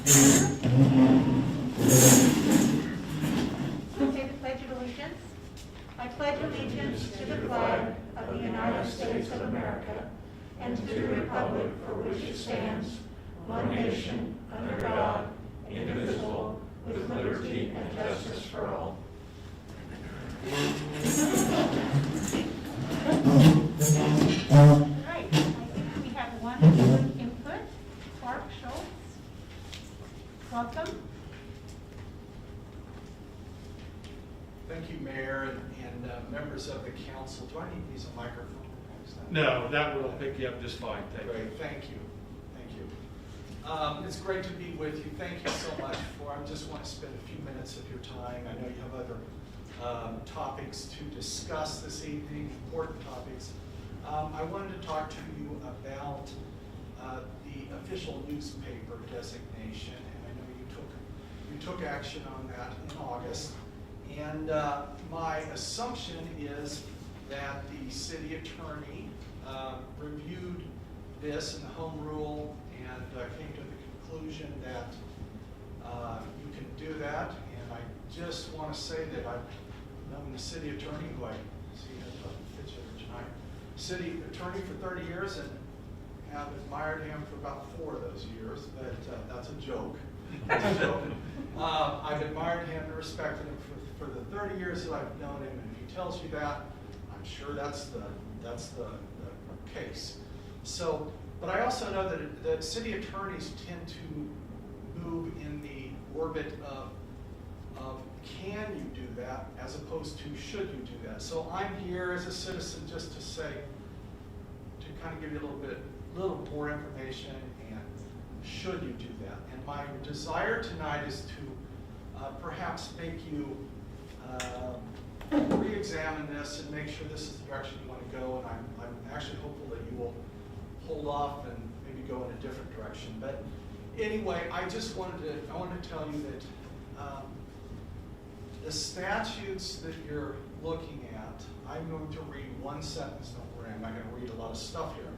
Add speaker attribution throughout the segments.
Speaker 1: Say the Pledge of Allegiance. I pledge allegiance to the flag of the United States of America and to the republic for which it stands, one nation, under God, indivisible, with liberty and justice for all. Right, I think we have one input. Clark Schultz. Welcome.
Speaker 2: Thank you, Mayor and members of the council. Do I need to use a microphone?
Speaker 3: No, that will pick you up just fine. Thank you.
Speaker 2: Great, thank you. Thank you. It's great to be with you. Thank you so much I just want to spend a few minutes of your time. I know you have other topics to discuss this evening, important topics. I wanted to talk to you about the official newspaper designation, and I know you took action on that in August. And my assumption is that the city attorney reviewed this in the home rule and came to the conclusion that you can do that. And I just want to say that I've known the city attorney, who I see has a picture tonight, city attorney for 30 years and have admired him for about 4 of those years, but that's a joke. That's a joke. I've admired him and respected him for the 30 years that I've known him, and if he tells you that, I'm sure that's the case. So, but I also know that city attorneys tend to move in the orbit of can you do that as opposed to should you do that. So I'm here as a citizen just to say, to kind of give you a little more information and should you do that. And my desire tonight is to perhaps make you re-examine this and make sure this is the direction you want to go. And I'm actually hopeful that you will hold off and maybe go in a different direction. But anyway, I wanted to tell you that the statutes that you're looking at, I'm going to read one sentence. Don't worry, I'm not going to read a lot of stuff here.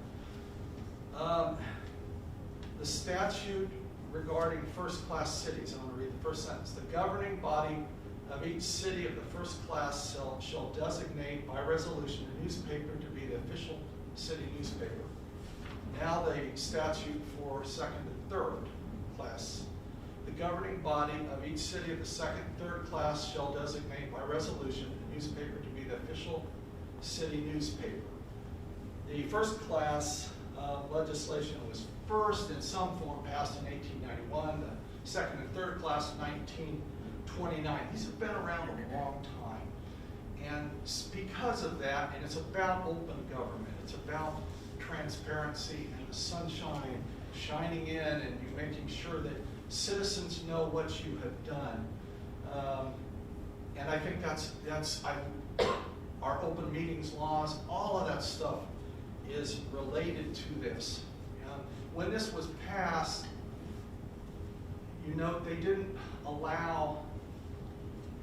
Speaker 2: The statute regarding first-class cities, I'm going to read the first sentence. The governing body of each city of the first class shall designate by resolution a newspaper to be the official city newspaper. Now the statute for second and third class. The governing body of each city of the second and third class shall designate by resolution a newspaper to be the official city newspaper. The first class legislation was first in some form passed in 1891, the second and third class in 1929. These have been around a long time. And because of that, and it's about open government, it's about transparency and the sunshine shining in and you making sure that citizens know what you have done. And I think that's our open meetings laws, all of that stuff is related to this. When this was passed, you know, they didn't allow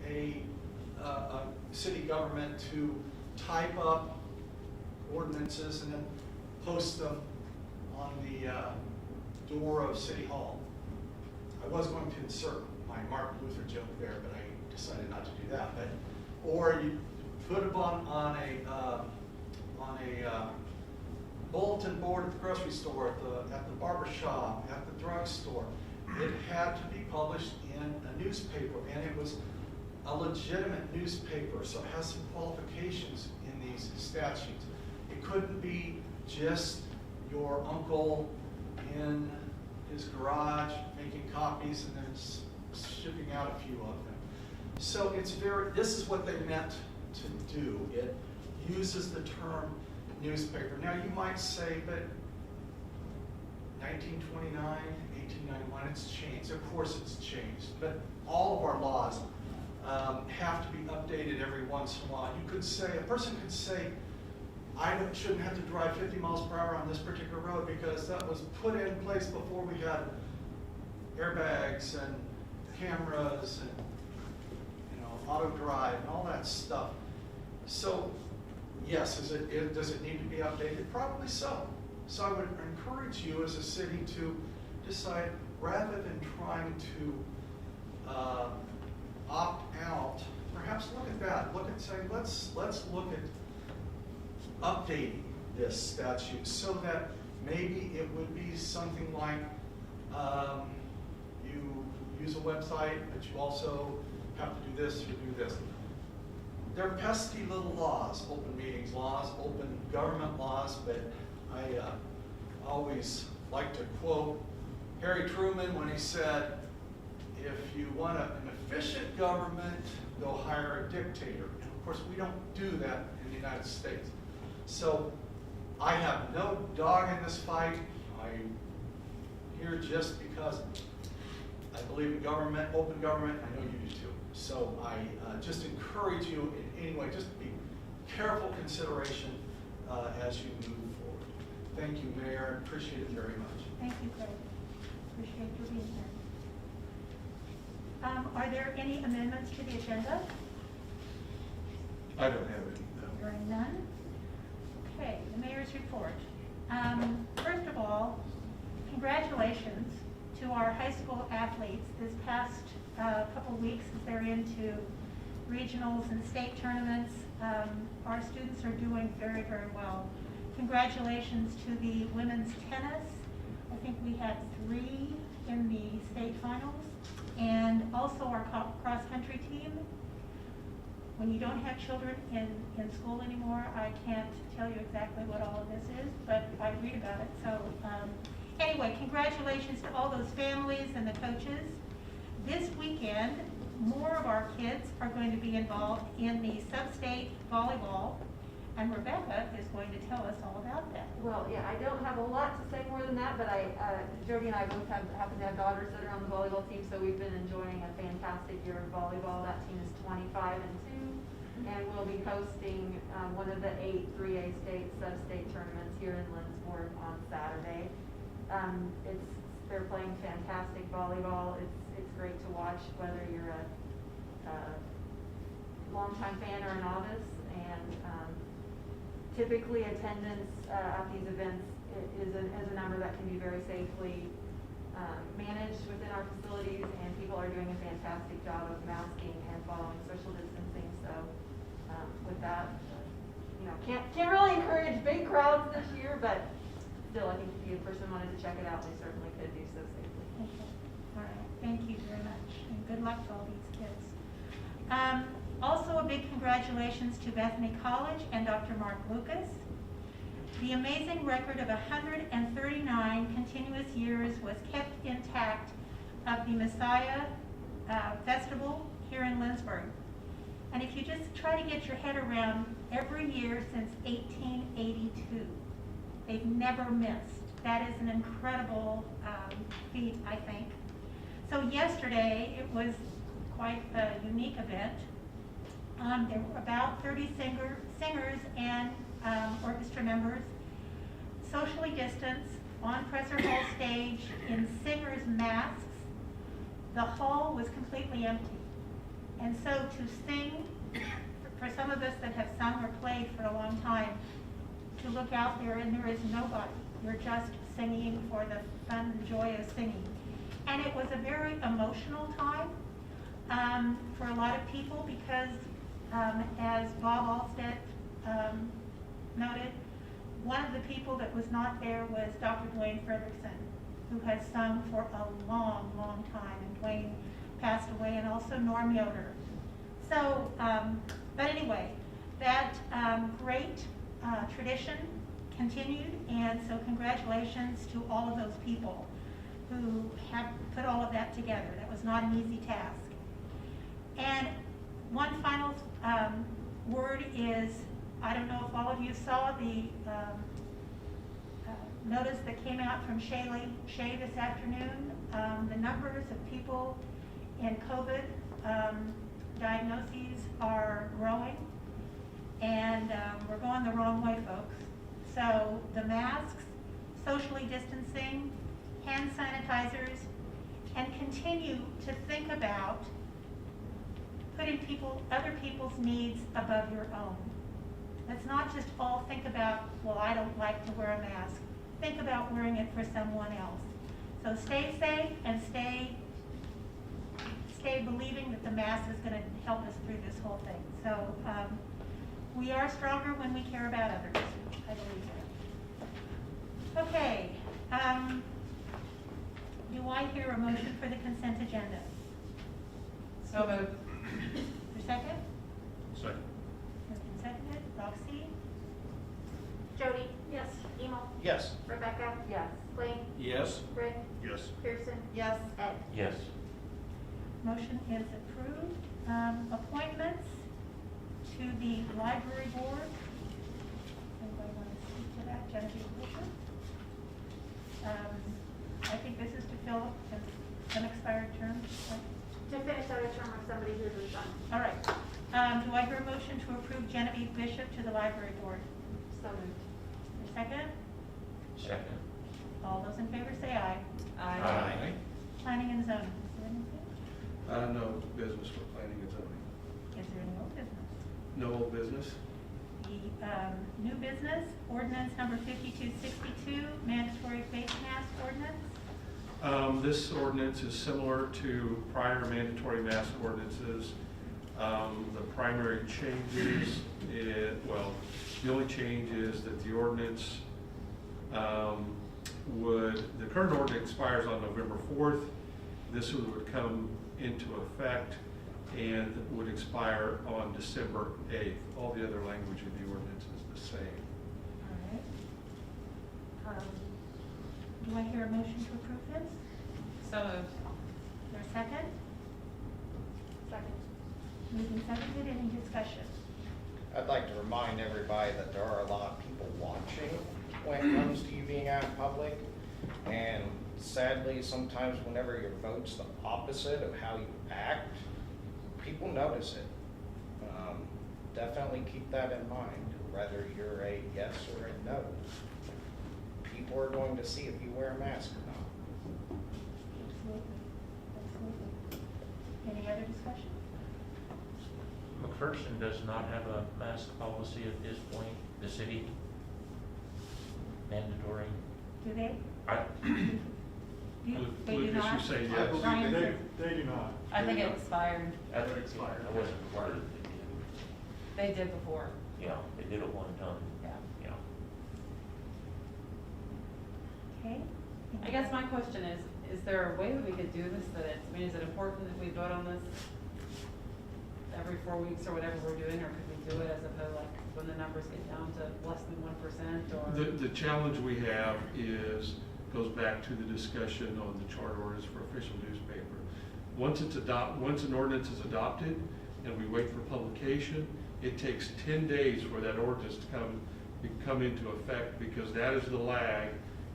Speaker 2: a city government to type up ordinances and then post them on the door of City Hall. I was going to insert my Martin Luther joke there, but I decided not to do that. Or you put them on a bulletin board at the grocery store, at the barber shop, at the drugstore. It had to be published in a newspaper, and it was a legitimate newspaper, so it has some qualifications in these statutes. It couldn't be just your uncle in his garage making copies and then shipping out a few of them. So this is what they meant to do. It uses the term newspaper. Now you might say, but 1929, 1891, it's changed. Of course it's changed, but all of our laws have to be updated every once in a while. You could say, a person could say, I shouldn't have to drive 50 miles per hour on this particular road because that was put in place before we had airbags and cameras and auto drive and all that stuff. So yes, does it need to be updated? Probably so. So I would encourage you as a city to decide rather than trying to opt out, perhaps look at that. Look at saying, let's look at updating this statute so that maybe it would be something like you use a website, but you also have to do this or do this. They're pesky little laws, open meetings laws, open government laws, but I always like to quote Harry Truman when he said, if you want an efficient government, go hire a dictator. And of course, we don't do that in the United States. So I have no dog in this fight. I'm here just because I believe in government, open government. I know you do too. So I just encourage you in any way, just be careful consideration as you move forward. Thank you, Mayor. Appreciate it very much.
Speaker 1: Thank you, Craig. Appreciate you being here. Are there any amendments to the agenda?
Speaker 3: I don't have any, no.
Speaker 1: Hearing none. Okay, the mayor's report. First of all, congratulations to our high school athletes this past couple weeks as they're into regionals and state tournaments. Our students are doing very, very well. Congratulations to the women's tennis. I think we had 3 in the state finals. And also our cross-country team. When you don't have children in school anymore, I can't tell you exactly what all of this is, but I read about it. So anyway, congratulations to all those families and the coaches. This weekend, more of our kids are going to be involved in the sub-state volleyball, and Rebecca is going to tell us all about that.
Speaker 4: Well, yeah, I don't have a lot to say more than that, but Jody and I both happen to have daughters that are on the volleyball team, so we've been enjoying a fantastic year of volleyball. That team is 25-2, and we'll be hosting one of the 8 3A state sub-state tournaments here in Lindsborg on Saturday. They're playing fantastic volleyball. It's great to watch, whether you're a longtime fan or a novice, and typically attendance at these events is a number that can be very safely managed within our facilities, and people are doing a fantastic job of masking and following social distancing. So with that, can't really encourage big crowds this year, but still, I think if a person wanted to check it out, they certainly could do so safely.
Speaker 1: Okay. All right. Thank you very much, and good luck to all these kids. Also, a big congratulations to Bethany College and Dr. Mark Lucas. The amazing record of 139 continuous years was kept intact of the Messiah Festival here in Lindsborg. And if you just try to get your head around, every year since 1882, they've never missed. That is an incredible feat, I think. So yesterday, it was quite a unique event. There were about 30 singers and orchestra members, socially distanced, on Presser Hall stage in singers' masks. The hall was completely empty. And so to sing, for some of us that have sung or played for a long time, to look out there and there is nobody. You're just singing for the fun and joy of singing. And it was a very emotional time for a lot of people because as Bob Allstedt noted, one of the people that was not there was Dr. Dwayne Fredrickson, who has sung for a long, long time, and Dwayne passed away, and also Norm Yoder. So, but anyway, that great tradition continued, and so congratulations to all of those people who have put all of that together. That was not an easy task. And one final word is, I don't know if all of you saw the notice that came out from Shea this afternoon. The numbers of people in COVID diagnoses are growing, and we're going the wrong way, folks. So the masks, socially distancing, hand sanitizers, and continue to think about putting other people's needs above your own. Let's not just all think about, well, I don't like to wear a mask. Think about wearing it for someone else. So stay safe and stay believing that the mask is going to help us through this whole thing. So we are stronger when we care about others. I believe that. Okay. Do I hear a motion for the consent agenda?
Speaker 5: So moved.
Speaker 1: For second?
Speaker 3: Second.
Speaker 1: Moved and seconded. Roxy?
Speaker 6: Jody? Yes. Emo?
Speaker 7: Yes.
Speaker 6: Rebecca?
Speaker 4: Yes.
Speaker 6: Blaine?
Speaker 7: Yes.
Speaker 6: Rick?
Speaker 3: Yes.
Speaker 6: Pearson?
Speaker 5: Yes.
Speaker 6: Ed?
Speaker 7: Yes.
Speaker 1: Motion is approved. Appointments to the library board. Anybody want to speak to that? Genevieve Bishop? I think this is to fill an unexpired term.
Speaker 6: To finish out a term of somebody who's resigned.
Speaker 1: All right. Do I hear a motion to approve Genevieve Bishop to the library board?
Speaker 4: So moved.
Speaker 1: A second?
Speaker 7: Second.
Speaker 1: All those in favor say aye.
Speaker 7: Aye.
Speaker 1: Planning and zoning. Is there anything?
Speaker 3: No business for planning and zoning.
Speaker 1: Is there any old business?
Speaker 3: No old business?
Speaker 1: The new business, ordinance number 5262, mandatory face mask ordinance.
Speaker 3: This ordinance is similar to prior mandatory mask ordinances. The primary changes, the only change is that the ordinance the current ordinance expires on November 4th. This would come into effect and would expire on December 8th. All the other language in the ordinance is the same.
Speaker 1: All right. Do I hear a motion to approve this?
Speaker 5: So moved.
Speaker 1: Is there a second?
Speaker 4: Second.
Speaker 1: Moved and seconded, any discussion?
Speaker 7: I'd like to remind everybody that there are a lot of people watching when it comes to you being out in public. And sadly, sometimes whenever your vote's the opposite of how you act, people notice it. Definitely keep that in mind, whether you're a yes or a no. People are going to see if you wear a mask or not.
Speaker 1: Absolutely. Absolutely. Any other discussion?
Speaker 8: McPherson does not have a mask policy at this point, the city, mandatory.
Speaker 1: Do they? They do
Speaker 3: Lucas,
Speaker 1: not?
Speaker 3: you say
Speaker 9: I
Speaker 3: yes.
Speaker 9: believe
Speaker 1: Ryan
Speaker 9: they
Speaker 1: said-
Speaker 9: they do not.
Speaker 5: I think it expired.
Speaker 8: I wasn't aware that
Speaker 5: They did before.
Speaker 8: they did. Yeah, they did it one time,
Speaker 5: Yeah.
Speaker 8: yeah.
Speaker 1: Okay.
Speaker 5: I guess my question is there a way that we could do this that it's, I mean, is it important that we vote on this every 4 weeks or whatever we're doing, or could we do it as opposed like when the numbers get down to less than 1% or?
Speaker 3: The challenge we have goes back to the discussion on the chart orders for official newspaper. Once an ordinance is adopted and we wait for publication, it takes 10 days for that ordinance to come into effect, because that is the lag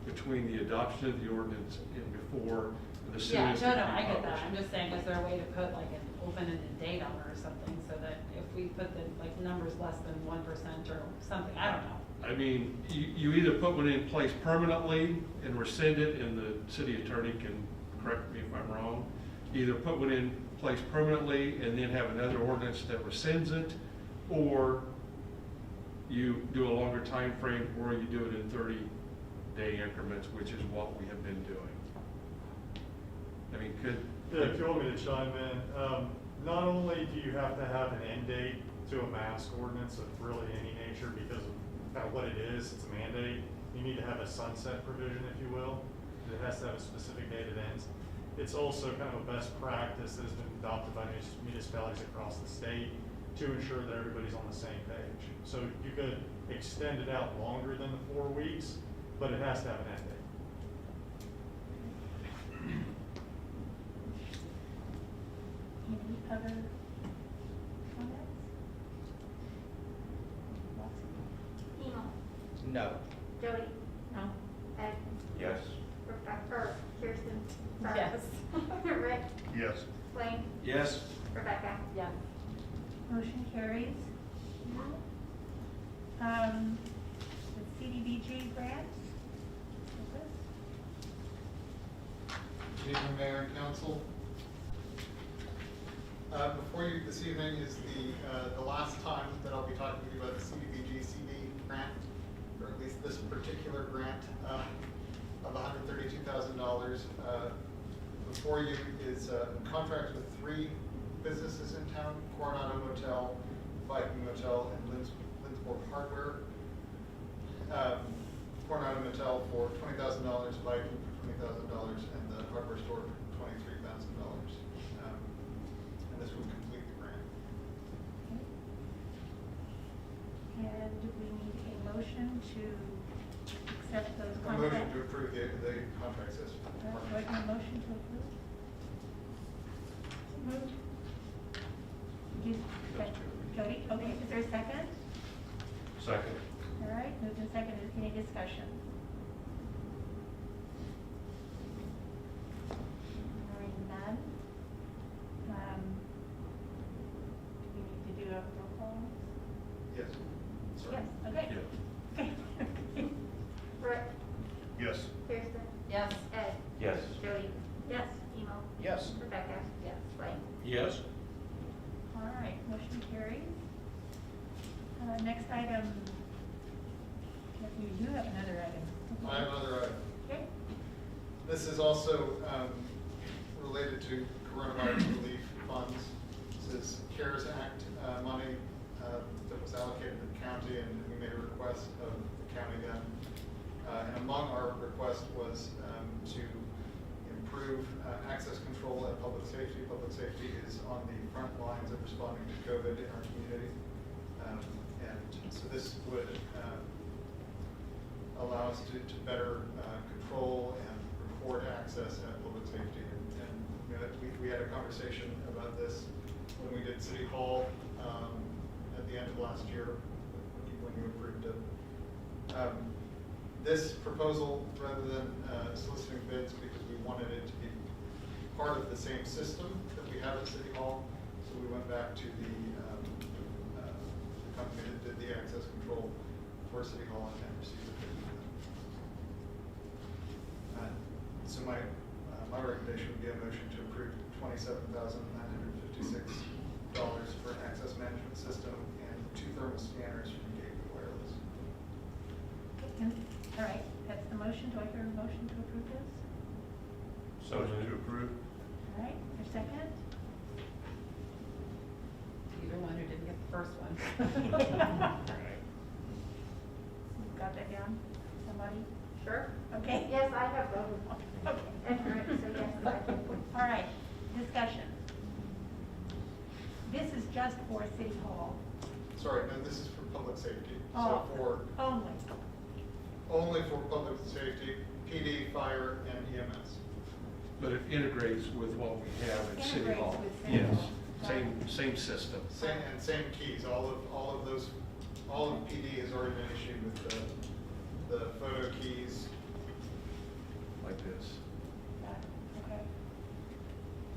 Speaker 3: between the adoption of the ordinance and before the
Speaker 5: Yeah,
Speaker 3: soonest.
Speaker 5: no, I get that. I'm just saying, is there a way to put like an open-ended date on it or something so that if we put the like numbers less than 1% or something, I don't know.
Speaker 3: I mean, you either put one in place permanently and rescind it, and the city attorney can correct me if I'm wrong. Either put one in place permanently and then have another ordinance that rescinds it, or you do a longer time frame, or you do it in 30-day increments, which is what we have been doing. I mean,
Speaker 9: Yeah, if you want me to chime in, not only do you have to have an end date to a mask ordinance of really any nature because of kind of what it is, it's a mandate, you need to have a sunset provision, if you will. It has to have a specific date it ends. It's also kind of a best practice that has been adopted by municipalities across the state to ensure that everybody's on the same page. So you could extend it out longer than the 4 weeks, but it has to have an end date.
Speaker 1: Any other comments? Roxy?
Speaker 6: Emo?
Speaker 7: No.
Speaker 6: Jody?
Speaker 5: No?
Speaker 6: Ed?
Speaker 8: Yes.
Speaker 6: Rebecca, or Kirsten? Sorry.
Speaker 5: Yes.
Speaker 6: Rick?
Speaker 3: yes.
Speaker 6: Blaine?
Speaker 7: Yes.
Speaker 6: Rebecca?
Speaker 5: Yes.
Speaker 1: Motion carries. The CDBG grant.
Speaker 10: Good evening, Mayor and Council. Before you this evening is the last time that I'll be talking to you about the CDBG CD grant, or at least this particular grant. of $132,000. Before you is a contract with 3 businesses in town: Coronado Motel, Viking Motel, and Lindsborg Hardware. Coronado Motel for $20,000, Viking for $20,000, and the hardware store for $23,000. And this would complete the grant.
Speaker 1: And do we need a motion to accept those
Speaker 10: A motion
Speaker 1: contracts?
Speaker 10: to approve the contracts as
Speaker 1: Do I
Speaker 10: part.
Speaker 1: have a motion to approve? Moved. Jody, okay, is there a second?
Speaker 3: Second.
Speaker 1: All right, moved and seconded, any discussion? Hearing none. Do we need to do a roll call?
Speaker 10: Yes. Sorry.
Speaker 1: Yes, okay.
Speaker 3: Yeah.
Speaker 1: Okay.
Speaker 6: Rick,
Speaker 10: Yes.
Speaker 6: Kirsten,
Speaker 5: Yes.
Speaker 6: Ed,
Speaker 8: Yes.
Speaker 6: Jody,
Speaker 1: Yes.
Speaker 6: Emo,
Speaker 7: Yes.
Speaker 6: Rebecca.
Speaker 4: Yes.
Speaker 6: Blaine.
Speaker 8: Yes.
Speaker 1: All right, motion carries. Next item, if we do have another item.
Speaker 10: I have another item.
Speaker 1: Okay,
Speaker 10: This is also related to coronavirus relief funds. This is CARES Act money that was allocated to the county, and we made a request of the county then. And among our request was to improve access control at public safety. Public safety is on the front lines of responding to COVID in our community. And so this would allow us to better control and report access at public safety. And you know, we had a conversation about this when we did City Hall at the end of last year when you approved it. This proposal, rather than soliciting bids, because we wanted it to be part of the same system that we have at City Hall, so we went back to the company that did the access control for City Hall and received a bid from them. So my recommendation would be a motion to approve $27,956 for an access management system and 2 thermal scanners from Gateway Wireless.
Speaker 1: all right, that's the motion. Do I hear a motion to approve this?
Speaker 3: So to approve?
Speaker 1: All right, your second?
Speaker 5: Either one who didn't get the first one.
Speaker 1: You've got that down? Somebody?
Speaker 6: Sure.
Speaker 1: Okay.
Speaker 6: Yes, I have both.
Speaker 1: Okay.
Speaker 6: And Rick, so yes, I can.
Speaker 1: All right, discussion. This is just for City Hall.
Speaker 10: Sorry, no, this is for public safety.
Speaker 1: Oh,
Speaker 10: So for,
Speaker 1: only.
Speaker 10: only for public safety, PD, fire, and EMS.
Speaker 3: But it integrates with what we have at City
Speaker 1: Integrates
Speaker 3: Hall.
Speaker 1: with City
Speaker 3: Yes,
Speaker 1: Hall.
Speaker 3: same system.
Speaker 10: Same keys, all of PD has already been issued with the photo keys.
Speaker 3: Like this.
Speaker 1: Got it. Okay.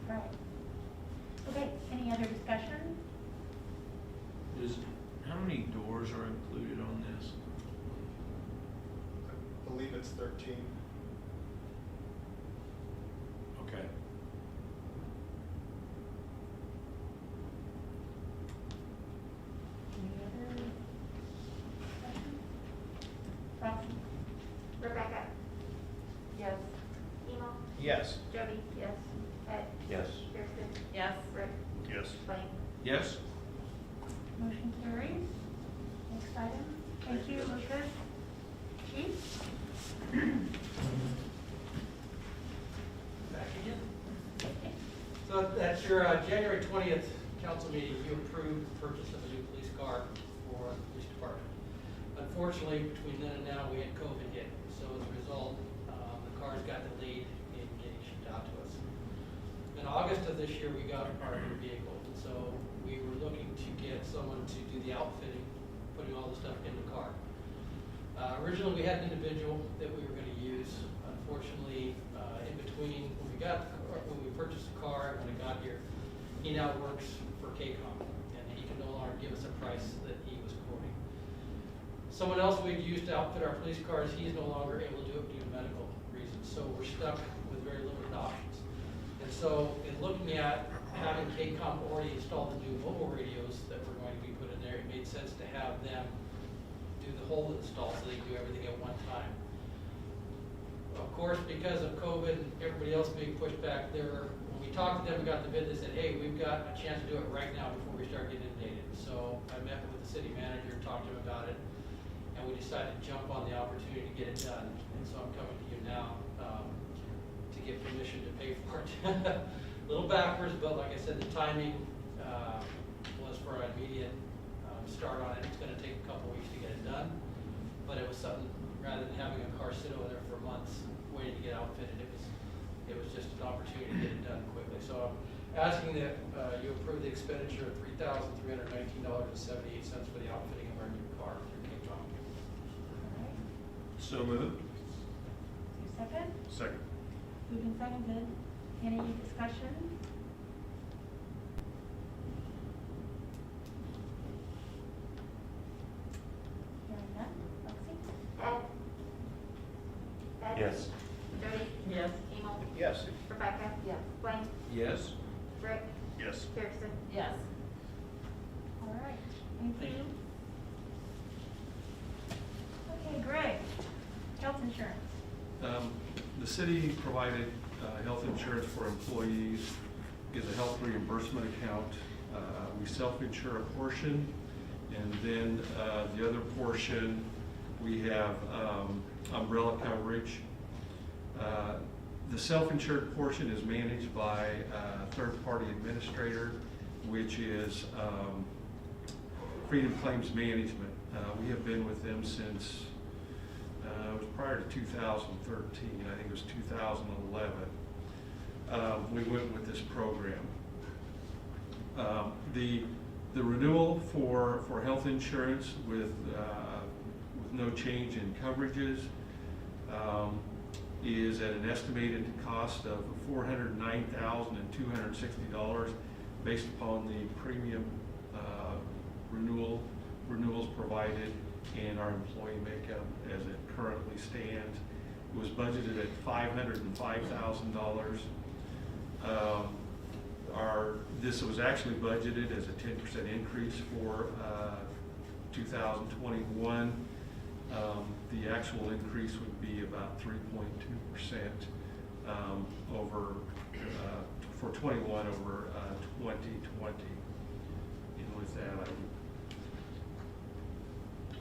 Speaker 1: All right. Okay, any other discussion?
Speaker 8: How many doors are included on this?
Speaker 10: I believe it's 13.
Speaker 8: Okay.
Speaker 1: Any other discussion? Roxy?
Speaker 6: Rebecca,
Speaker 4: Yes.
Speaker 6: Emo,
Speaker 7: Yes.
Speaker 6: Jody,
Speaker 4: Yes.
Speaker 6: Ed,
Speaker 8: Yes.
Speaker 6: Kirsten,
Speaker 5: Yes.
Speaker 6: Rick,
Speaker 8: Yes.
Speaker 6: Blaine.
Speaker 8: Yes.
Speaker 1: Motion carries. Next item. Thank you, Lucas. Chief?
Speaker 11: Back again. So at your January 20th council meeting, you approved the purchase of a new police car for the police department. Unfortunately, between then and now, we had COVID hit. So as a result, the cars got delayed in getting shipped out to us. In August of this year, we got our new vehicle. And so we were looking to get someone to do the outfitting, putting all the stuff in the car. Originally, we had an individual that we were going to use. Unfortunately, in between when we purchased the car and when it got here, he now works for KCOM, and he can no longer give us a price that he was quoting. Someone else we'd used to outfit our police cars, he's no longer able to do it due to medical reasons. So we're stuck with very limited options. And so in looking at having KCOM already install the new mobile radios that were going to be put in there, it made sense to have them do the whole install so they can do everything at one time. Of course, because of COVID and everybody else being pushed back there, when we talked to them, we got the bid, they said, hey, we've got a chance to do it right now before we start getting inundated. So I met with the city manager, talked to him about it, and we decided to jump on the opportunity to get it done. And so I'm coming to you now to get permission to pay for it. A little backwards, but like I said, the timing was for an immediate start on it. It's going to take a couple weeks to get it done, but it was something, rather than having a car sit over there for months waiting to get outfitted, it was just an opportunity to get it done quickly. So I'm asking that you approve the expenditure of $3,319.78 for the outfitting of our new car through King John.
Speaker 4: All right.
Speaker 3: So moved.
Speaker 1: Your second?
Speaker 3: Second.
Speaker 1: Moved and seconded. Any discussion? Hearing none. Lexi?
Speaker 6: Ed? Ed?
Speaker 3: Yes.
Speaker 6: Jody?
Speaker 5: Yes.
Speaker 6: Emil?
Speaker 7: Yes.
Speaker 6: Rebecca?
Speaker 4: Yes.
Speaker 6: Blaine?
Speaker 3: Yes.
Speaker 6: Rick?
Speaker 3: Yes.
Speaker 6: Kirsten?
Speaker 5: Yes.
Speaker 1: All right, thank
Speaker 11: Thank
Speaker 1: you. Okay, Greg, health insurance.
Speaker 3: The city provided health insurance for employees, is a health reimbursement account. We self-insure a portion, and then the other portion, we have umbrella coverage. The self-insured portion is managed by a third-party administrator, which is Freedom Claims Management. We have been with them since, it was prior to 2013, I think it was 2011. We went with this program. The renewal for health insurance with no change in coverages is at an estimated cost of $409,260 based upon the premium renewals provided and our employee makeup as it currently stands. It was budgeted at $505,000. This was actually budgeted as a 10% increase for 2021. The actual increase would be about 3.2% over for 21 over 2020. And with that,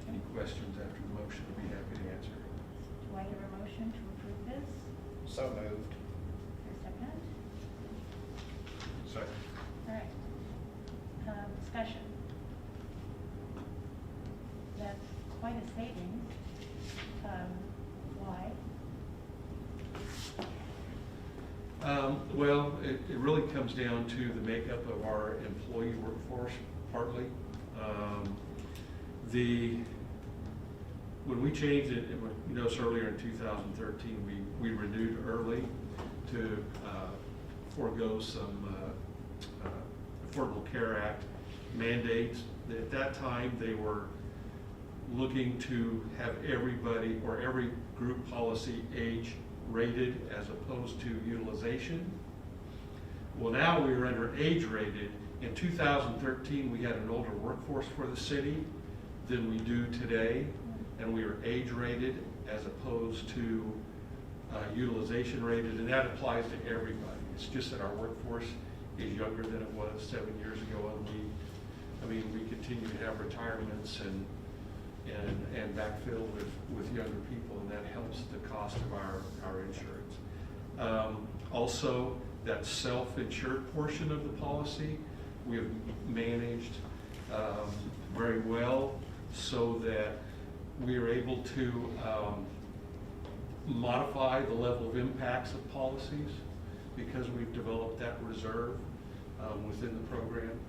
Speaker 3: any questions after the motion, I'd be happy to answer.
Speaker 1: Do I hear a motion to approve this?
Speaker 7: So moved.
Speaker 1: Your second?
Speaker 3: Second.
Speaker 1: All right. Discussion. That's quite a savings. Why?
Speaker 3: Well, it really comes down to the makeup of our employee workforce, partly. When we changed it, you noticed earlier in 2013, we renewed early to forego some Affordable Care Act mandates. At that time, they were looking to have everybody or every group policy age rated as opposed to utilization. Well, now we are under age rated. In 2013, we had an older workforce for the city than we do today, and we are age rated as opposed to utilization rated, and that applies to everybody. It's just that our workforce is younger than it was 7 years ago, and we continue to have retirements and backfill with younger people, and that helps the cost of our insurance. Also, that self-insured portion of the policy, we have managed very well so that we are able to modify the level of impacts of policies because we've developed that reserve within the program.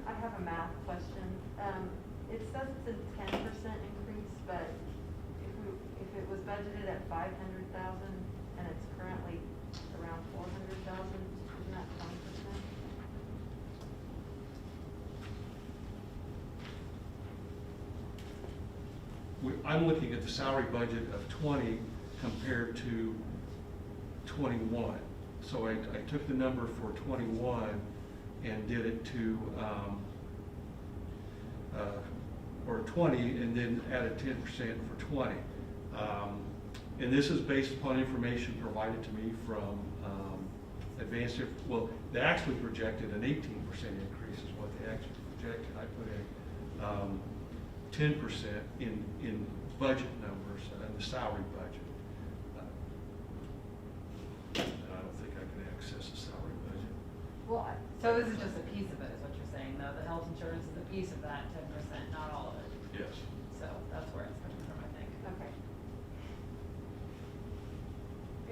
Speaker 4: I have a math question. It says it's a 10% increase, but if it was budgeted at 500,000 and it's currently around 400,000, isn't that 20%?
Speaker 3: I'm looking at the salary budget of 20 compared to 21. So I took the number for 21 and did it to or 20, and then added 10% for 20. And this is based upon information provided to me from Advanced, well, they actually projected an 18% increase is what they actually projected. I put in 10% in budget numbers and the salary budget. I don't think I can access the salary budget.
Speaker 5: Well, so this is just a piece of it, is what you're saying, though? The health insurance is a piece of that 10%, not all of it.
Speaker 3: Yes.
Speaker 5: So that's where it's coming from, I think.
Speaker 4: Okay.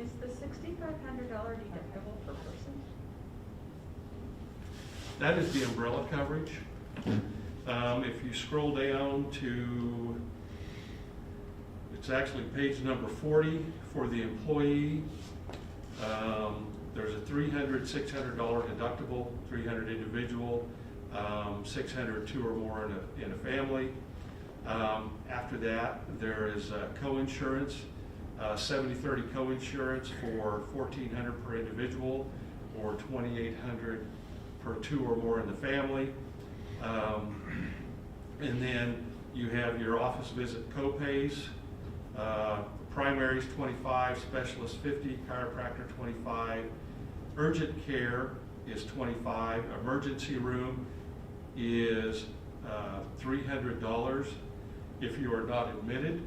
Speaker 6: Is the $6,500 deductible per person?
Speaker 3: That is the umbrella coverage. If you scroll down to, it's actually page number 40 for the employee. There's a $300, $600 deductible, 300 individual, 600 two or more in a family. After that, there is co-insurance, 70-30 co-insurance for $1,400 per individual or $2,800 per two or more in the family. And then you have your office visit co-pays. Primaries 25, specialist 50, chiropractor 25. Urgent care is 25. Emergency room is $300 if you are not admitted.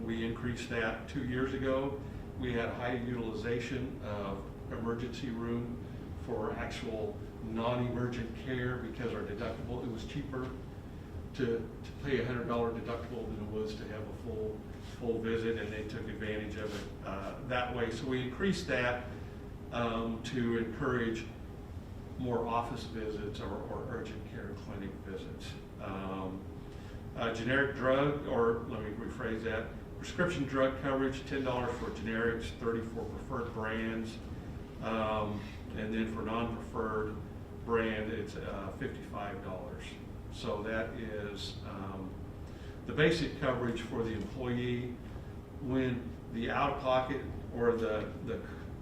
Speaker 3: We increased that 2 years ago. We had high utilization of emergency room for actual non-emergent care because our deductible, it was cheaper to pay a $100 deductible than it was to have a full visit, and they took advantage of it that way. So we increased that to encourage more office visits or urgent care clinic visits. Generic drug, or let me rephrase that, prescription drug coverage, $10 for generics, $30 for preferred brands, and then for non-preferred brand, it's $55. So that is the basic coverage for the employee. When the out-of-pocket or the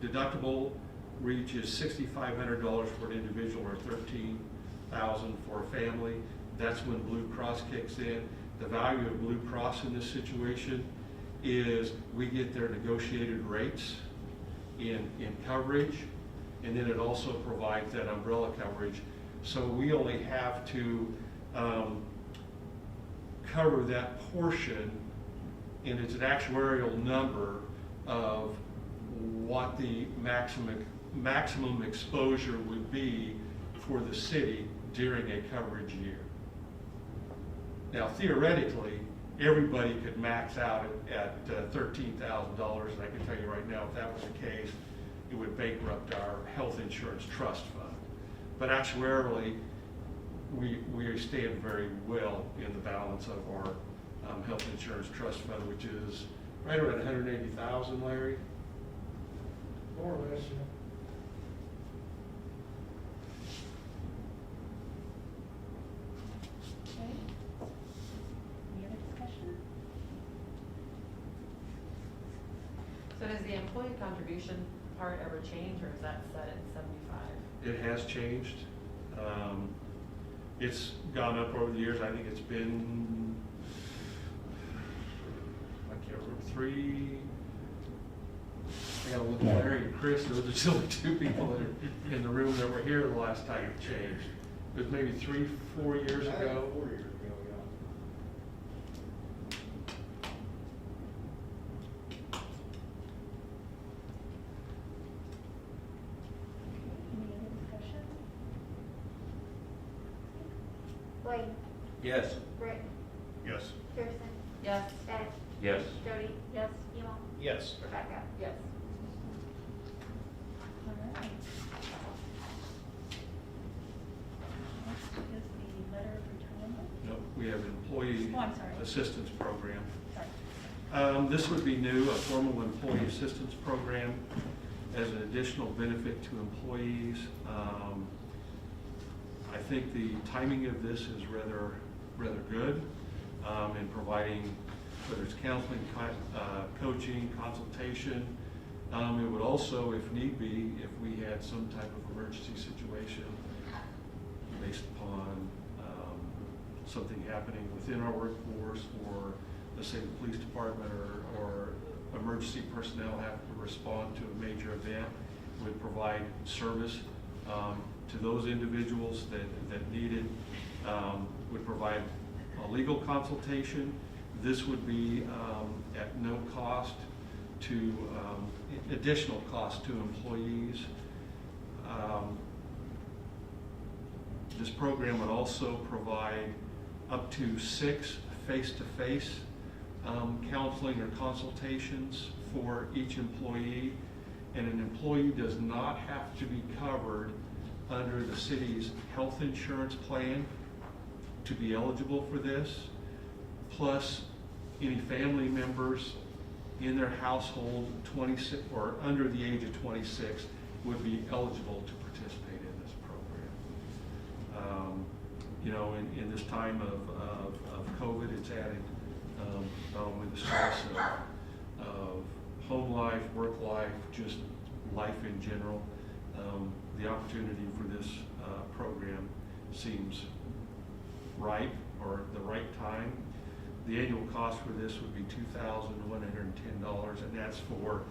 Speaker 3: deductible reaches $6,500 for an individual or $13,000 for a family, that's when Blue Cross kicks in. The value of Blue Cross in this situation is we get their negotiated rates in coverage, and then it also provides that umbrella coverage. So we only have to cover that portion, and it's an actuarial number of what the maximum exposure would be for the city during a coverage year. Now, theoretically, everybody could max out at $13,000, and I can tell you right now, if that was the case, it would bankrupt our health insurance trust fund. But actuarially, we stand very well in the balance of our health insurance trust fund, which is right around 180,000, Larry?
Speaker 12: More or less, yeah.
Speaker 6: Okay. Any other discussion?
Speaker 5: So does the employee contribution part ever change, or is that set at 75?
Speaker 3: It has changed. It's gone up over the years. I think it's been, I can't remember, I gotta look at Larry and Chris. Those are still the two people that are in the room that were here the last time it changed. It was maybe 3-4 years ago.
Speaker 10: 4 years ago,
Speaker 6: Any other discussion?
Speaker 1: Blaine,
Speaker 8: Yes.
Speaker 1: Rick,
Speaker 9: Yes.
Speaker 1: Kirsten,
Speaker 5: Yes.
Speaker 1: Ed,
Speaker 8: Yes.
Speaker 1: Jody. Yes. Emo,
Speaker 7: Yes.
Speaker 1: Rebecca.
Speaker 5: Yes.
Speaker 6: All right. Next is the letter of retirement.
Speaker 3: No, we have an employee
Speaker 6: Oh, I'm sorry.
Speaker 3: assistance program.
Speaker 6: Sorry.
Speaker 3: This would be new, a formal employee assistance program as an additional benefit to employees. I think the timing of this is rather good in providing, whether it's counseling, coaching, consultation. It would also, if need be, if we had some type of emergency situation based upon something happening within our workforce, or let's say the police department or emergency personnel have to respond to a major event, would provide service to those individuals that need it, would provide a legal consultation. This would be at no cost to, additional cost to employees. This program would also provide up to 6 face-to-face counseling or consultations for each employee, and an employee does not have to be covered under the city's health insurance plan to be eligible for this, plus any family members in their household 26 or under the age of 26 would be eligible to participate in this program. You know, in this time of COVID, it's added not only the stress of home life, work life, just life in general. The opportunity for this program seems right, or the right time. The annual cost for this would be $2,110, and that's for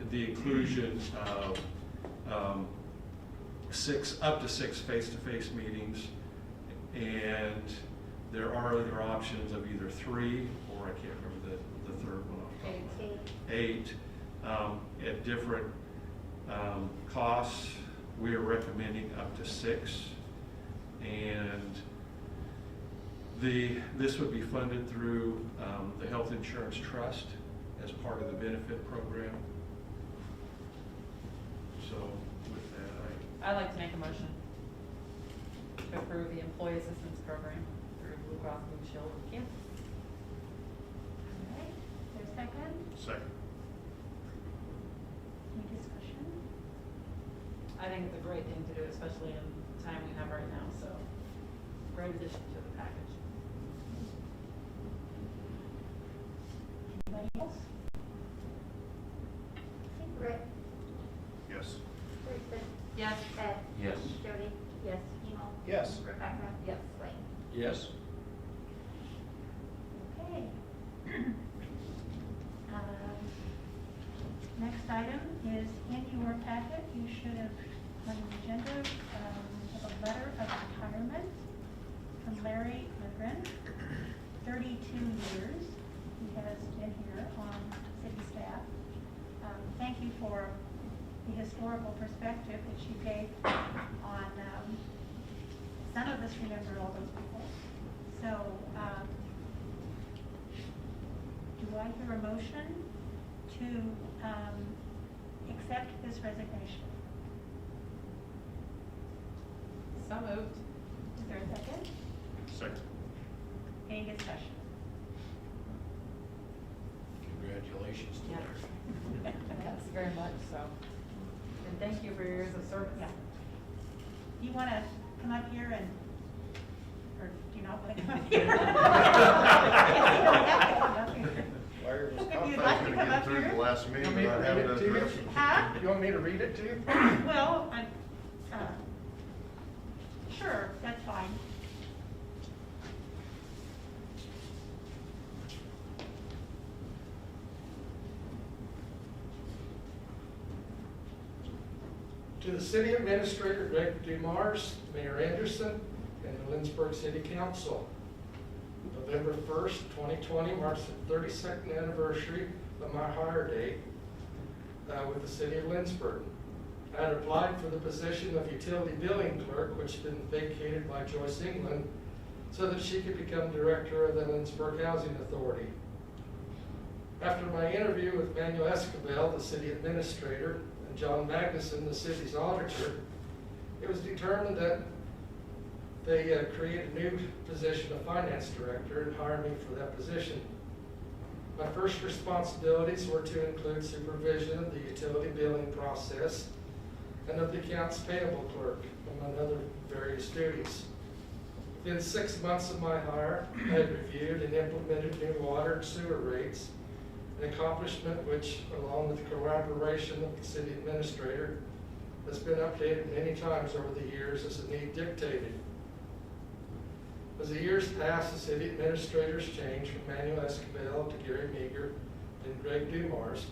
Speaker 3: the inclusion of up to six face-to-face meetings, and there are other options of either 3, or I can't remember the third one off the top of my head. 8 at different costs. We are recommending up to 6, and this would be funded through the Health Insurance Trust as part of the benefit program. So with that,
Speaker 5: I'd like to make a motion to approve the employee assistance program through Blue Cross Blue Shield of Kansas.
Speaker 1: All right, there's a second?
Speaker 9: Second.
Speaker 1: Any discussion?
Speaker 5: I think it's a great thing to do, especially in the time we have right now, so great addition to the package.
Speaker 1: Anybody else?
Speaker 6: Rick,
Speaker 9: Yes.
Speaker 6: Teresa,
Speaker 5: Yes.
Speaker 6: Ed,
Speaker 8: Yes.
Speaker 6: Jody,
Speaker 4: Yes.
Speaker 6: Emo,
Speaker 7: Yes.
Speaker 6: Rebecca.
Speaker 5: Yes.
Speaker 6: Wayne.
Speaker 8: Yes.
Speaker 1: Okay. Next item is in your packet. You should have on the agenda have a letter of retirement from Larry Lindgren, 32 years. He has been here on city staff. Thank you for the historical perspective that you gave on, some of us remember all those people. So, do I hear a motion to accept this resignation?
Speaker 5: So moved.
Speaker 1: Is there a second?
Speaker 9: Second.
Speaker 1: Any discussion?
Speaker 8: Congratulations to
Speaker 5: Yeah.
Speaker 8: Larry.
Speaker 5: Yes, very much so. And thank you for your years of service.
Speaker 1: Yeah. Do you want to come up here and, or do you not want to come up here? You don't have to come up here.
Speaker 7: Larry was
Speaker 1: If you'd
Speaker 7: confident
Speaker 1: like
Speaker 7: he
Speaker 1: to
Speaker 7: was
Speaker 1: come
Speaker 7: gonna
Speaker 1: up
Speaker 7: get through
Speaker 1: here.
Speaker 7: the last meeting
Speaker 10: Want me to
Speaker 7: without
Speaker 10: read
Speaker 7: having
Speaker 10: it
Speaker 7: to
Speaker 10: to you?
Speaker 7: address it.
Speaker 1: Huh?
Speaker 10: You want me to read it to you?
Speaker 1: Well, sure, that's fine.
Speaker 11: To the city administrator, Greg Dumars, Mayor Anderson, and the Lindsborg City Council. November 1st, 2020 marks the 32nd anniversary of my hire date with the city of Lindsborg. I had applied for the position of utility billing clerk, which had been vacated by Joyce England, so that she could become director of the Lindsborg Housing Authority. After my interview with Manuel Escobar, the city administrator, and John Magnuson, the city's auditor, it was determined that they create a new position of finance director and hire me for that position. My first responsibilities were to include supervision of the utility billing process and of the accounts payable clerk, among other various duties. Within 6 months of my hire, I had reviewed and implemented new water and sewer rates, an accomplishment which, along with the collaboration of the city administrator, has been updated many times over the years as the need dictated.
Speaker 12: As the years passed, the city administrators changed from Manuel Escobar to Gary Meager and Greg Dumars.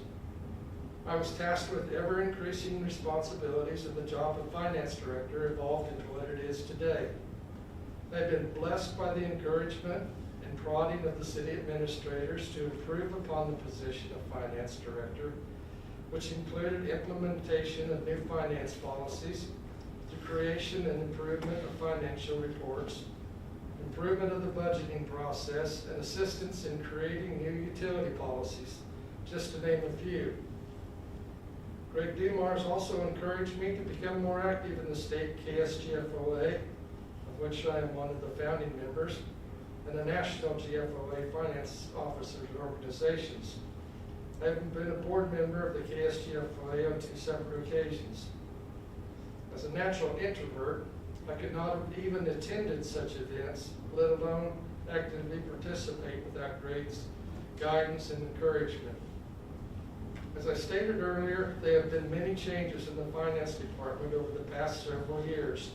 Speaker 12: I was tasked with ever-increasing responsibilities, and the job of finance director evolved into what it is today. I've been blessed by the encouragement and prodding of the city administrators to improve upon the position of finance director, which included implementation of new finance policies, the creation and improvement of financial reports, improvement of the budgeting process, and assistance in creating new utility policies, just to name a few. Greg Dumars also encouraged me to become more active in the state KSGFOA, of which I am one of the founding members, and the National GFOA Finance Officers Organizations. I have been a board member of the KSGFOA on 2 separate occasions. As a natural introvert, I could not have even attended such events, let alone actively participate without Greg's guidance and encouragement. As I stated earlier, there have been many changes in the finance department over the past several years.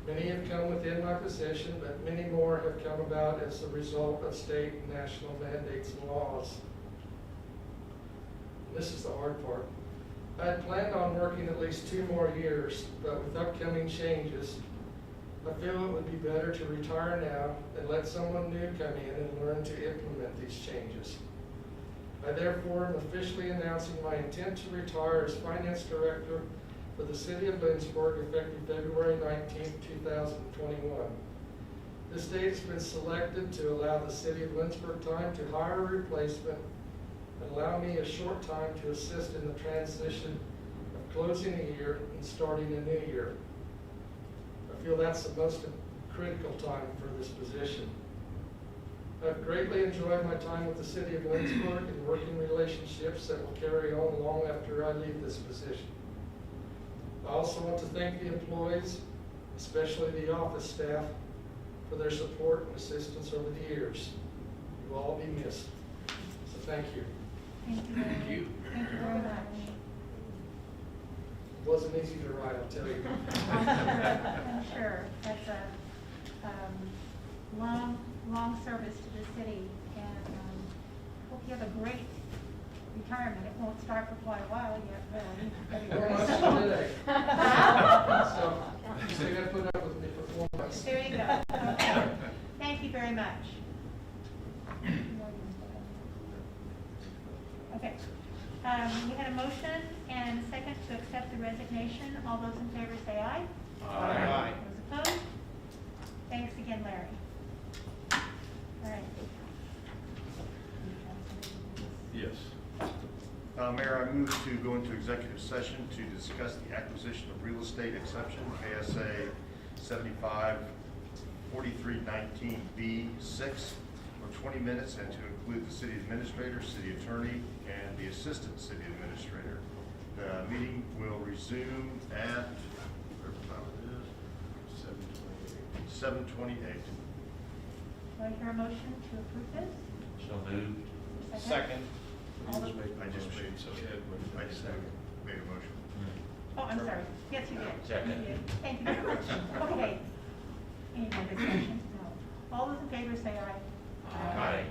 Speaker 12: Many have come within my position, but many more have come about as a result of state and national mandates and laws. This is the hard part. I had planned on working at least 2 more years, but with upcoming changes, I feel it would be better to retire now and let someone new come in and learn to implement these changes. I therefore am officially announcing my intent to retire as finance director for the city of Lindsborg effective February 19, 2021. This date has been selected to allow the city of Lindsborg time to hire a replacement and allow me a short time to assist in the transition of closing a year and starting a new year. I feel that's the most critical time for this position. I've greatly enjoyed my time with the city of Lindsborg and working relationships that will carry on long after I leave this position. I also want to thank the employees, especially the office staff, for their support and assistance over the years. You will all be missed. So thank you.
Speaker 1: Thank you. Thank you very much.
Speaker 12: It wasn't easy to write, I'll tell you.
Speaker 1: I'm sure. That's a long service to the city, and hope you have a great retirement. It won't start for quite a while yet, but
Speaker 12: Well, that's today. So you're going to put up with me for 4 months.
Speaker 1: there you go. Okay. Thank you very much. Okay. We had a motion and a second to accept the resignation. All those in favor say aye.
Speaker 7: Aye.
Speaker 1: Those opposed? Thanks again, Larry. All right.
Speaker 3: Yes.
Speaker 13: Mayor, I move to go into executive session to discuss the acquisition of real estate exception, KSA 75-4319B6, for 20 minutes, and to include the city administrator, city attorney, and the assistant city administrator. The meeting will resume at, whatever time it is, 7:28.
Speaker 1: Do I hear a motion to approve this?
Speaker 8: So moved.
Speaker 7: Second.
Speaker 1: All those-
Speaker 13: I just made a motion.
Speaker 1: Oh, I'm sorry. Yes, you did.
Speaker 8: Second.
Speaker 1: You did. Thank you very much. Okay. Any more discussion? No. All those in favor say aye.
Speaker 8: Aye.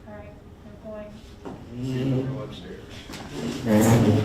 Speaker 1: All right, we're going.
Speaker 13: Go upstairs.
Speaker 12: Thank you.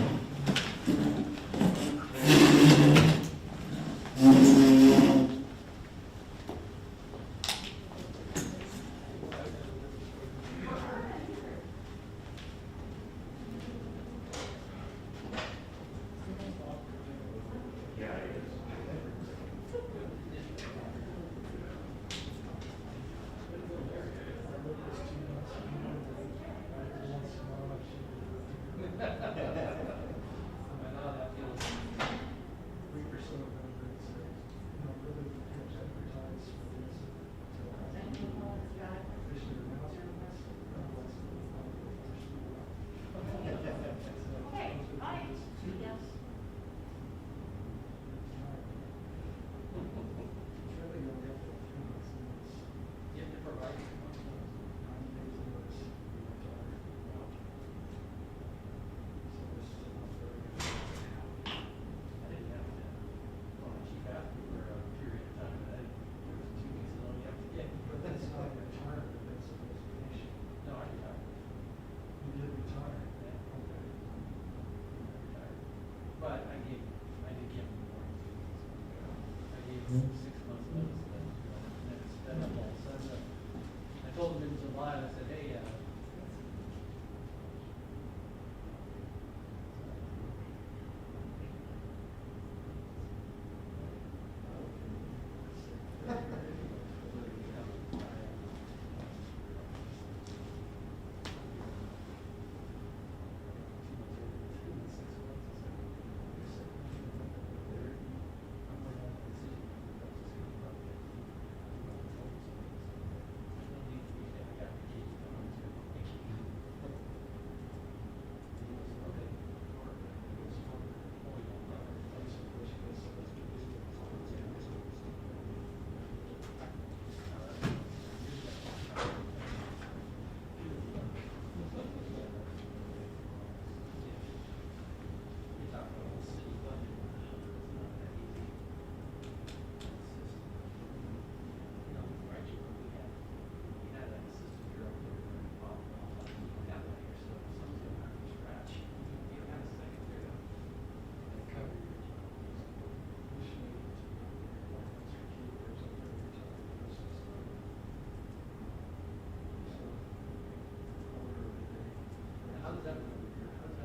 Speaker 11: does that benefit you to retire?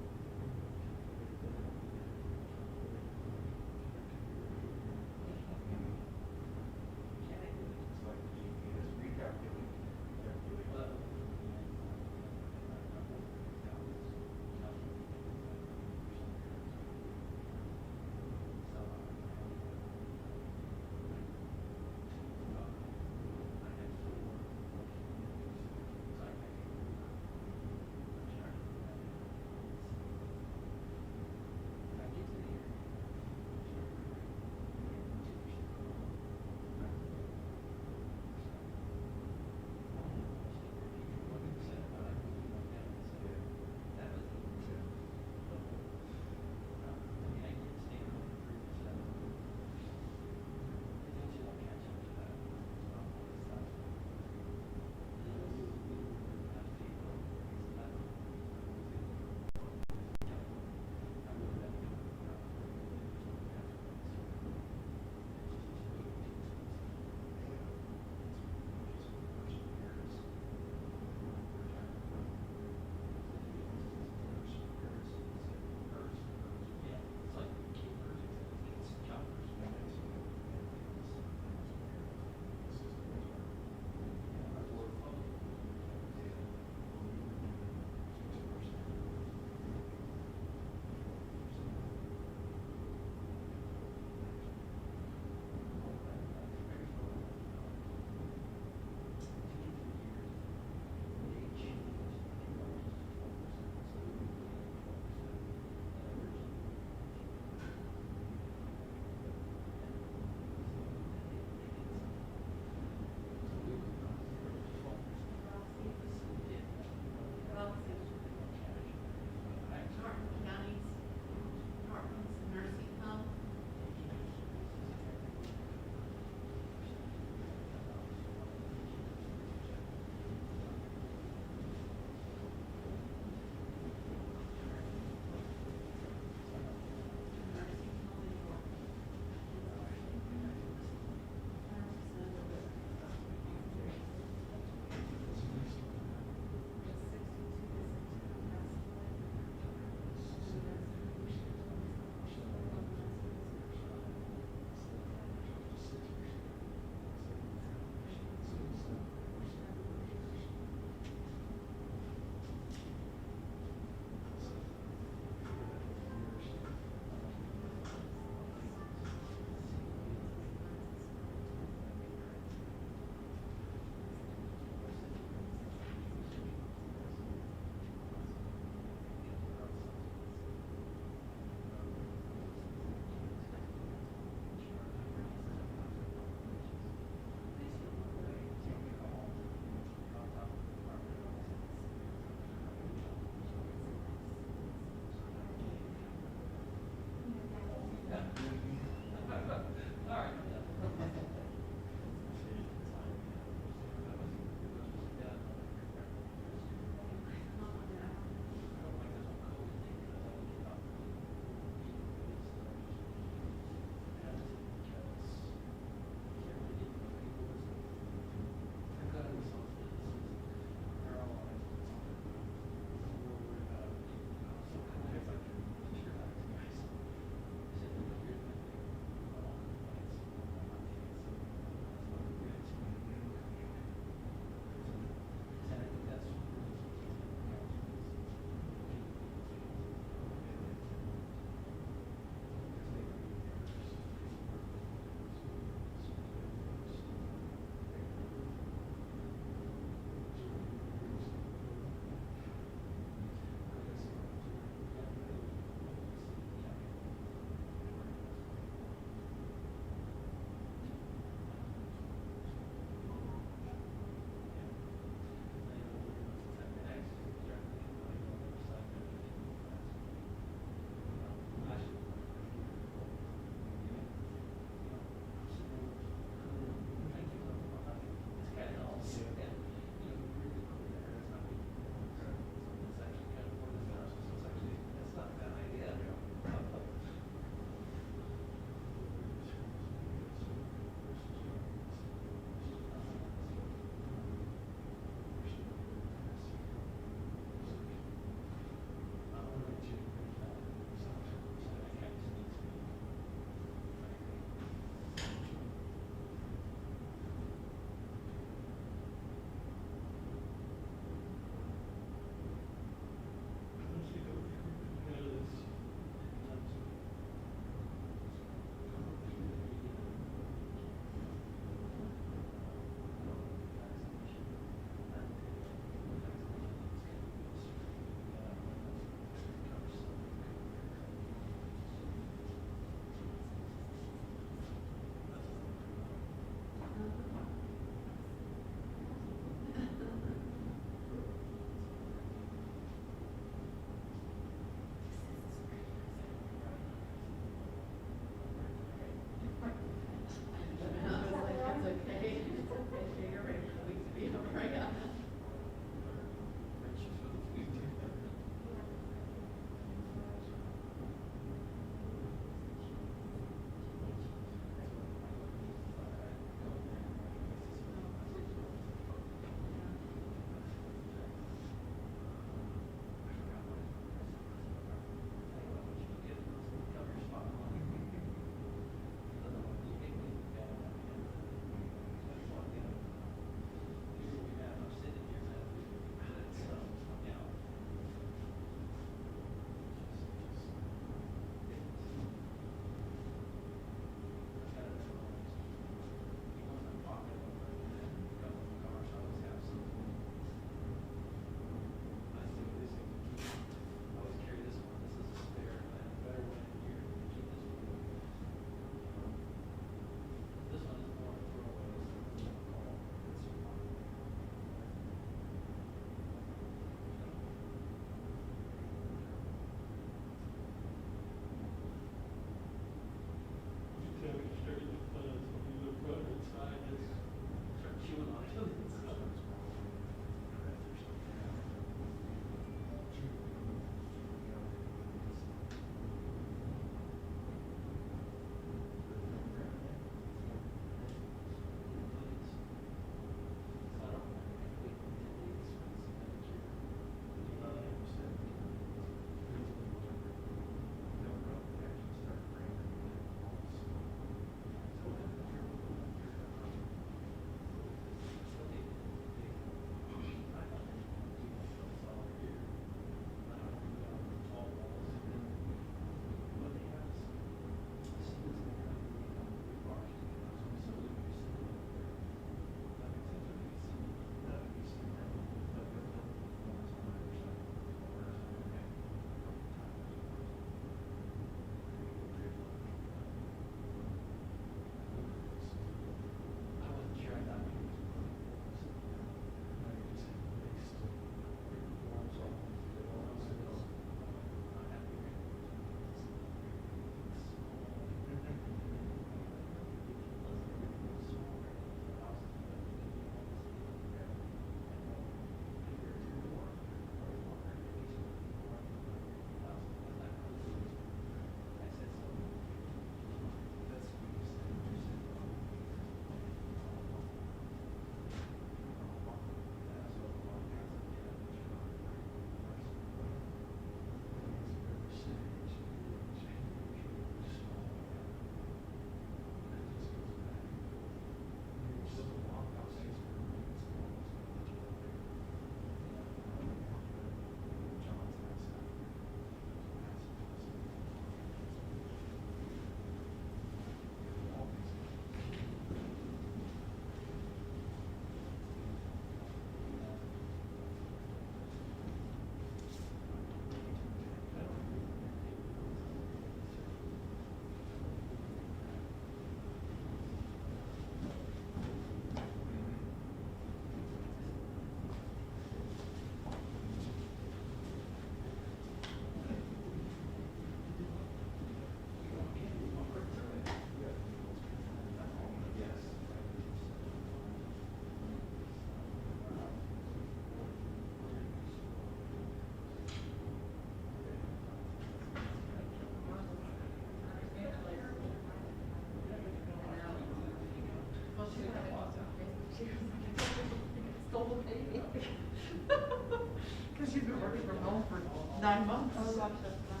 Speaker 5: working from home for 9 months.
Speaker 4: Oh, watch this one,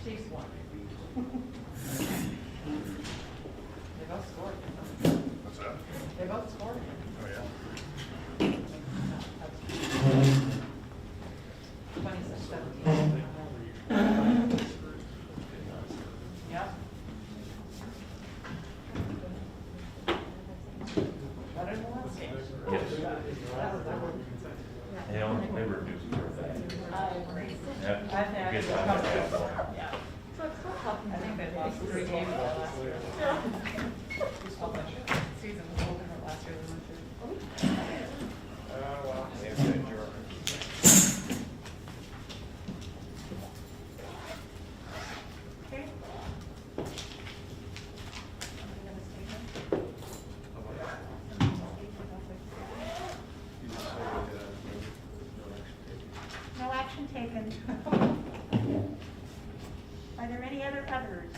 Speaker 5: Chiefs won. They both scored.
Speaker 13: What's that?
Speaker 5: They both scored.
Speaker 13: Oh, yeah?
Speaker 5: 26-17. Yep. Better than the last game.
Speaker 8: They only, they reduced their value.
Speaker 5: I agree.
Speaker 8: Yep.
Speaker 5: I think
Speaker 8: Good
Speaker 5: it's
Speaker 8: time to have
Speaker 5: comfortable.
Speaker 8: one.
Speaker 5: Yeah.
Speaker 4: So it's still helping.
Speaker 5: I think they lost 3 games last year. Season was a little different last year than this year.
Speaker 7: Well, if they adjourn.
Speaker 1: Okay. No action taken. Are there any other others?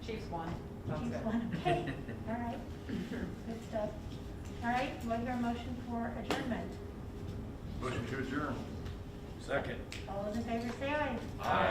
Speaker 5: Chiefs won. Sounds
Speaker 1: Chiefs
Speaker 5: good.
Speaker 1: won. Okay, all right, good stuff. All right, do I hear a motion for adjournment?
Speaker 13: Motion to adjourn.
Speaker 8: Second.
Speaker 1: All those in favor say aye.
Speaker 8: Aye.